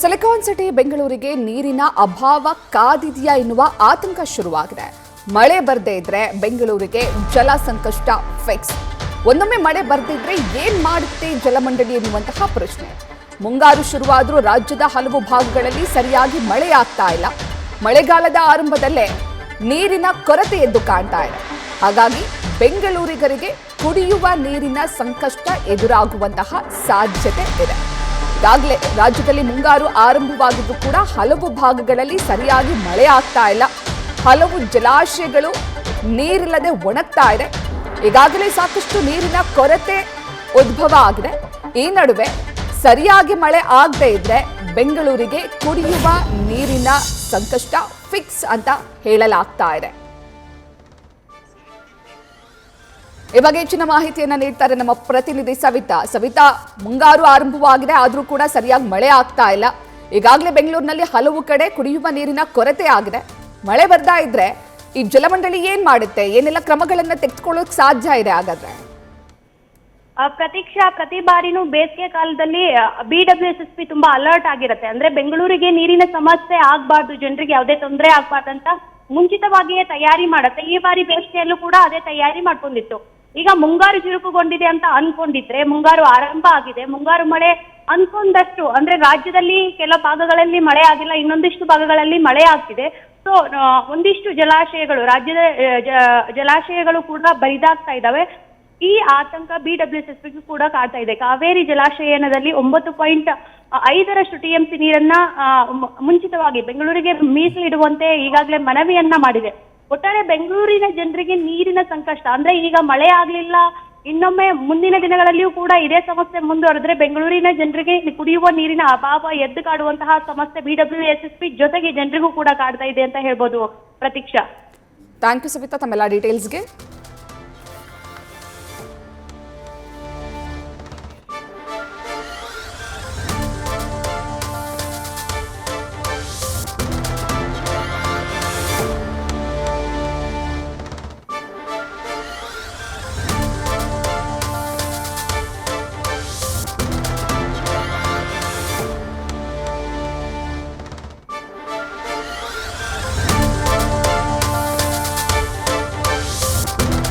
Silicon city ಬೆಂಗಳೂರಿಗೆ ನೀರಿನ ಅಭಾವ ಕಾದಿದೆಯಾ ಎನ್ನುವ ಆತಂಕ ಶುರುವಾಗಿದೆ. ಮಳೆ ಬರದೇ ಇದ್ರೆ ಬೆಂಗಳೂರಿಗೆ ಜಲ ಸಂಕಷ್ಟ ಫಿಕ್ಸ್. ಒಂದೊಮ್ಮೆ ಮಳೆ ಬರದಿದ್ರೆ ಏನ್ ಮಾಡುತ್ತೆ ಜಲಮಂಡಳಿ ಎನ್ನುವಂತಹ ಪ್ರಶ್ನೆ. ಮುಂಗಾರು ಶುರುವಾದರೂ ರಾಜ್ಯದ ಹಲವು ಭಾಗಗಳಲ್ಲಿ ಸರಿಯಾಗಿ ಮಳೆ ಆಗ್ತಾ ಇಲ್ಲ. ಮಳೆಗಾಲದ ಆರಂಭದಲ್ಲೇ ನೀರಿನ ಕೊರತೆ ಎದ್ದು ಕಾಣ್ತಾ ಇದೆ. ಹಾಗಾಗಿ ಬೆಂಗಳೂರಿಗರಿಗೆ ಕುಡಿಯುವ ನೀರಿನ ಸಂಕಷ್ಟ ಎದುರಾಗುವಂತಹ ಸಾಧ್ಯತೆ ಇದೆ. ಈಗಾಗಲೇ ರಾಜ್ಯದಲ್ಲಿ ಮುಂಗಾರು ಆರಂಭವಾಗಿದ್ದು ಕೂಡ ಹಲವು ಭಾಗಗಳಲ್ಲಿ ಸರಿಯಾಗಿ ಮಳೆ ಆಗ್ತಾ ಇಲ್ಲ. ಹಲವು ಜಲಾಶಯಗಳು ನೀರಿಲ್ಲದೆ ಒಣಗ್ತಾ ಇದೆ. ಈಗಾಗಲೇ ಸಾಕಷ್ಟು ನೀರಿನ ಕೊರತೆ ಉದ್ಭವ ಆಗಿದೆ. ಈ ನಡುವೆ ಸರಿಯಾಗಿ ಮಳೆ ಆಗದೆ ಇದ್ರೆ ಬೆಂಗಳೂರಿಗೆ ಕುಡಿಯುವ ನೀರಿನ ಸಂಕಷ್ಟ ಫಿಕ್ಸ್ ಅಂತ ಹೇಳಲಾಗ್ತಾ ಇದೆ. ಈ ಬಗ್ಗೆ ಹೆಚ್ಚಿನ ಮಾಹಿತಿಯನ್ನ ನೀಡ್ತಾರೆ ನಮ್ಮ ಪ್ರತಿನಿಧಿ ಸವಿತಾ. ಮುಂಗಾರು ಆರಂಭವಾಗಿದೆ, ಆದ್ರೂ ಕೂಡ ಸರಿಯಾಗಿ ಮಳೆ ಆಗ್ತಾ ಇಲ್ಲ. ಈಗಾಗಲೇ ಬೆಂಗಳೂರಿನಲ್ಲಿ ಹಲವು ಕಡೆ ಕುಡಿಯುವ ನೀರಿನ ಕೊರತೆ ಆಗಿದೆ. ಮಳೆ ಬರ್ತಾ ಇದ್ರೆ ಈ ಜಲಮಂಡಳಿ ಏನ್ ಮಾಡುತ್ತೆ, ಏನೆಲ್ಲ ಕ್ರಮಗಳನ್ನ ತೆಗೆದುಕೊಳ್ಳೋಕೆ ಸಾಧ್ಯ ಇದೆ ಹಾಗಾದ್ರೆ? ಪ್ರತೀಕ್ಷಾ, ಪ್ರತಿ ಬಾರಿನೂ ಬೇಸಿಗೆ ಕಾಲದಲ್ಲಿ BWSSB ತುಂಬಾ ಅಲರ್ಟ್ ಆಗಿರುತ್ತೆ. ಅಂದ್ರೆ ಬೆಂಗಳೂರಿಗೆ ನೀರಿನ ಸಮಸ್ಯೆ ಆಗ್ಬಾರ್ದು, ಜನರಿಗೆ ಯಾವುದೇ ತೊಂದರೆ ಆಗ್ಬಾರ್ದು ಅಂತ ಮುಂಚಿತವಾಗಿಯೇ ತಯಾರಿ ಮಾಡುತ್ತೆ. ಈ ಬಾರಿ ಬೇಸಿಗೆಯಲ್ಲೂ ಕೂಡ ಅದೇ ತಯಾರಿ ಮಾಡ್ಕೊಂಡಿತ್ತು. ಈಗ ಮುಂಗಾರು ಚುರುಕುಗೊಂಡಿದೆ ಅಂತ ಅನ್ಕೊಂಡಿದ್ರೆ ಮುಂಗಾರು ಆರಂಭ ಆಗಿದೆ. ಮುಂಗಾರು ಮಳೆ ಅನ್ಕೊಂಡಷ್ಟು ಅಂದ್ರೆ ರಾಜ್ಯದಲ್ಲಿ ಕೆಲ ಭಾಗಗಳಲ್ಲಿ ಮಳೆ ಆಗಿಲ್ಲ, ಇನ್ನೊಂದಿಷ್ಟು ಭಾಗಗಳಲ್ಲಿ ಮಳೆ ಆಗ್ತಿದೆ. ಸೊ ಒಂದಿಷ್ಟು ಜಲಾಶಯಗಳು, ರಾಜ್ಯದ ಜಲಾಶಯಗಳು ಕೂಡ ಬರಿದಾಗ್ತಾ ಇದ್ದಾವೆ. ಈ ಆತಂಕ BWSSB ಕೂಡ ಕಾಡ್ತಾ ಇದೆ. ಕಾವೇರಿ ಜಲಾಶಯನದಲ್ಲಿ 9.5 TMC ನೀರನ್ನ ಮುಂಚಿತವಾಗಿ ಬೆಂಗಳೂರಿಗೆ ಮೀಸಲಿಡುವಂತೆ ಈಗಾಗಲೇ ಮನವಿಯನ್ನ ಮಾಡಿದೆ. ಒಟ್ಟಾರೆ ಬೆಂಗಳೂರಿನ ಜನರಿಗೆ ನೀರಿನ ಸಂಕಷ್ಟ ಅಂದ್ರೆ ಈಗ ಮಳೆ ಆಗ್ಲಿಲ್ಲ, ಇನ್ನೊಮ್ಮೆ ಮುಂದಿನ ದಿನಗಳಲ್ಲಿಯೂ ಕೂಡ ಇದೇ ಸಮಸ್ಯೆ ಮುಂದುವರೆದ್ರೆ ಬೆಂಗಳೂರಿನ ಜನರಿಗೆ ಕುಡಿಯುವ ನೀರಿನ ಅಭಾವ ಎದ್ದು ಕಾಡುವಂತಹ ಸಮಸ್ಯೆ BWSSB ಜೊತೆಗೆ ಜನರಿಗೂ ಕೂಡ ಕಾಡ್ತಾ ಇದೆ ಅಂತ ಹೇಳ್ಬೋದು. ಪ್ರತೀಕ್ಷಾ, ಥ್ಯಾಂಕ್ ಯು ಸವಿತಾ ತಮ್ಮೆಲ್ಲ ಡೀಟೇಲ್ಸ್ಗೆ.